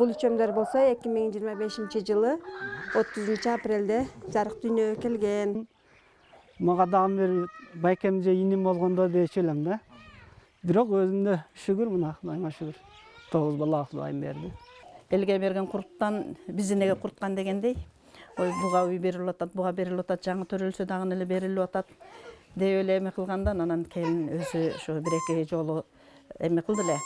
Бул үчөмдөр болсо 2025-жылы 30-апрелде жарык дүйнөгө келген. Мага дагы бир байкем же иним болгондо дечү элем да. Бирок өзүмдө шүгүр мына Кудайга шүгүр. 9 бала Кудайым берди. Элге берген курттан бизинеге курткан дегендей. Ой буга үй берилип атат, буга берилип атат, жаңы төрөлсө дагы эле берилип атат деп эле эме кылгандан анан келин өзү ошо бир-эки жолу эме кылды эле.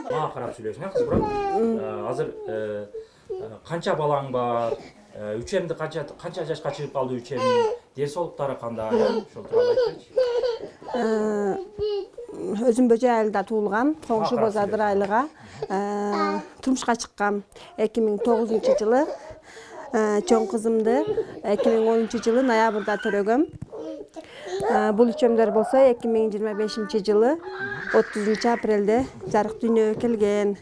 Мага карап сүйлөсүң, кыз брат. Азыр канча балаң бар? Үчемди канча жашка чыгып калды үчемин? Ден соолуктары кандай? Ошол тууралуу айтсаңчы. Өзүм бөжөй айылда туулгам, коңшу боз адыр айылга турмушка чыккам 2009-жылы. Чоң кызымды 2010-жылы ноябрда төрөгөм. Бул үчөмдөр болсо 2025-жылы 30-апрелде жарык дүйнөгө келген.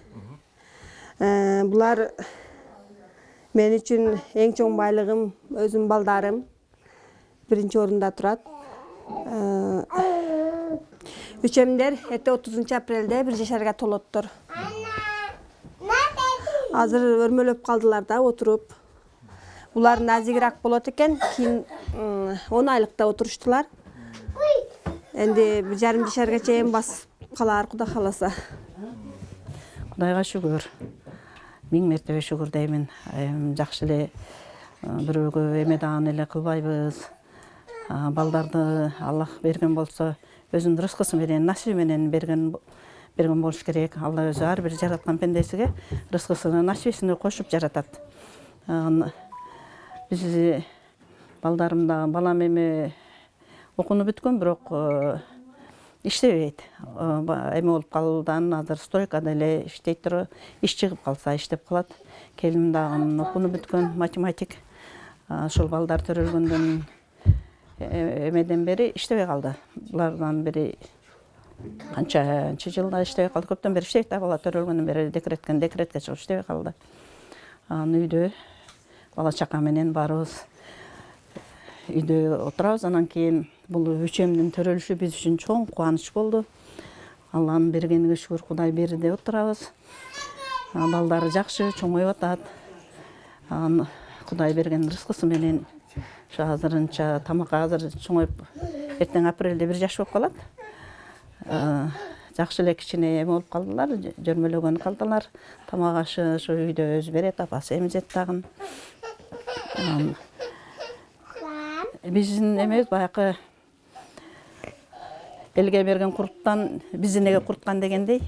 Булар мен үчүн эң чоң байлыгым, өзүм балдарым биринчи орунда турат. Үчөмдөр эрте 30-апрелде 1 жашарга толоттор. Азыр өрмөлөп калдылар да отуруп. Булар назигирак болот экен, кийин 10 айлыкта отуруштулар. Энди 1,5 жашарга чейин басып калар Кудай кааласа. Кудайга шүгүр. Миң мертебе шүгүр деймин. Жакшы эле бирөөгө эме дагы эле кылбайбыз. Балдарды Аллах берген болсо, өзүнүн рызкысы менен, насиби менен берген болуш керек. Алла өзү ар бир жараткан пендесиге рызкысыны, насибисин кошуп жаратат. Биз балдарым дагы балам эми окууну бүткөн, бирок иштебейт. Эме болуп калдан азыр стройкада эле иштейт туруп, иш чыгып калса иштеп калат. Келиним дагы окууну бүткөн, математик. Ошол балдар төрөлгөндөн эмеден бери иштебей калды. Булардан бери канчанчы жылда иштебей калды, көптөн бери иштейт да, бала төрөлгөндөн бери декретке чыгып иштебей калды. Үйдө бала чака менен баарыбыз үйдө отурабыз. Анан кийин бул үчөмдүн төрөлүшү биз үчүн чоң кубаныч болду. Алланын бергениге шүгүр, Кудай берди деп отурабыз. Балдары жакшы чоңоюп атат. Кудай берген рызкысы менен ошо азырынча тамакка азыр чоңоюп, эртең апрелде 1 жаш болуп калат. Жакшы эле кичине эме болуп калдылар, жөрмөлөгөн калдылар. Тамак ашы ошо үйдө өзү берет, апасы эмизет дагы. Биздин эмебиз баягы элге берген курттан бизинеге курткан дегендей.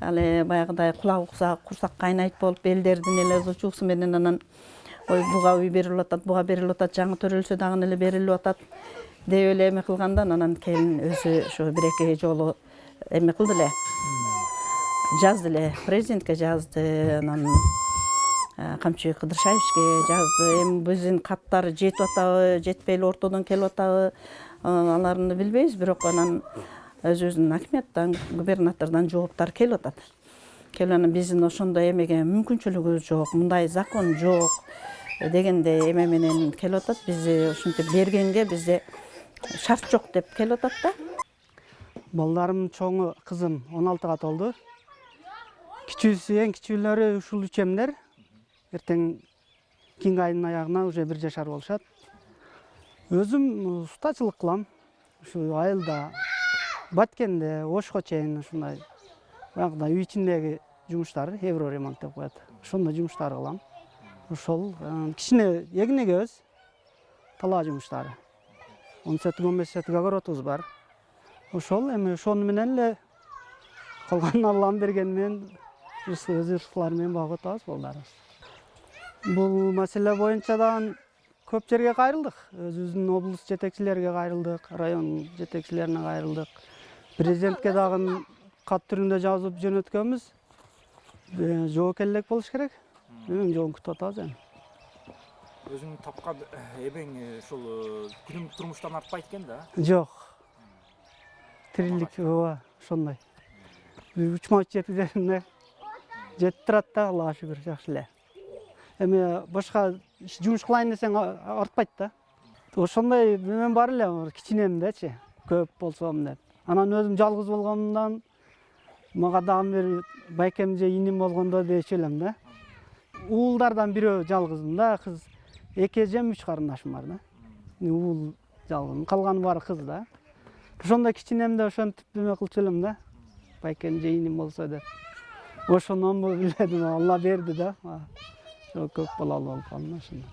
Ал баягыдай кулак укса курсак кайнайт болуп, элдердин эле ызычуусу менен анан ой буга үй берилип атат, буга берилип атат, жаңы төрөлсө дагы эле берилип атат деп эле эме кылгандан анан келин өзү ошо бир-эки жолу эме кылды эле. Жазды эле, президентке жазды, анан Камчы Кыдыршаевичке жазды. Эми биздин каттар жетип атабы, жетпей эле ортодон келип атабы, аларны билбейбиз, бирок анан өзүбүздүн акиматтан, губернатордон жооптор келип атат. Келгенде биздин ошондой эмеге мүмкүнчүлүгү жок, мындай закон жок дегенде эме менен келип атат. Бизди ушинтип бергенге бизде шарт жок деп келип атат да. Балдарым чоңу кызым 16-га толду. Кичүүсү, эң кичүүлөрү ушул үчөмдөр. Эртең кийинки айдын аягына уже 1 жашар болушат. Өзүм устачылык кылам. Ушу айылда, Баткенде, Ошко чейин ушундай баягыда үй ичиндеги жумуштар, евро ремонт деп коет. Ошондой жумуштар кылам. Ошол кичине эгинегебиз, талаа жумуштары. 10-15 соток огородубуз бар. Ошол эми ошону менен эле калганын Алланын бергени менен өз рызкылары менен багып атабыз балдарыбыз. Бул маселе боюнча дагы көп жерге кайрылдык. Өзүбүздүн облус жетекчилерге кайрылдык, район жетекчилерине кайрылдык. Президентке дагы кат түрүндө жазып жөнөткөнбүз. Жоокерлик болуш керек. Жоон күтүп атабыз эми. Өзүң тапкан эбең ушул күнүмдүк турмуштан артпайт экен да? Жок. Тирилик ооба, ошондой. 3,7 жетип турат да, Аллага шүгүр, жакшы эле. Эми башка жумуш кылайын десең артпайт да. Ошондой мен бар эле кичинемдечи, көп болсом деп. Анан өзүм жалгыз болгондон мага дагы бир байкем же иним болгондо дечү элем да. Уулдардан бирөө жалгызмын да, кыз. 2 эжем, 3 карындашым бар да. Уул жалгызмын, калганы баары кыз да. Ошондо кичинемде ошентип эме кылчу элем да. Байкем же иним болсо деп. Ошондон билбедим, Алла берди да. Көп балалуу болуп калдым ошондо.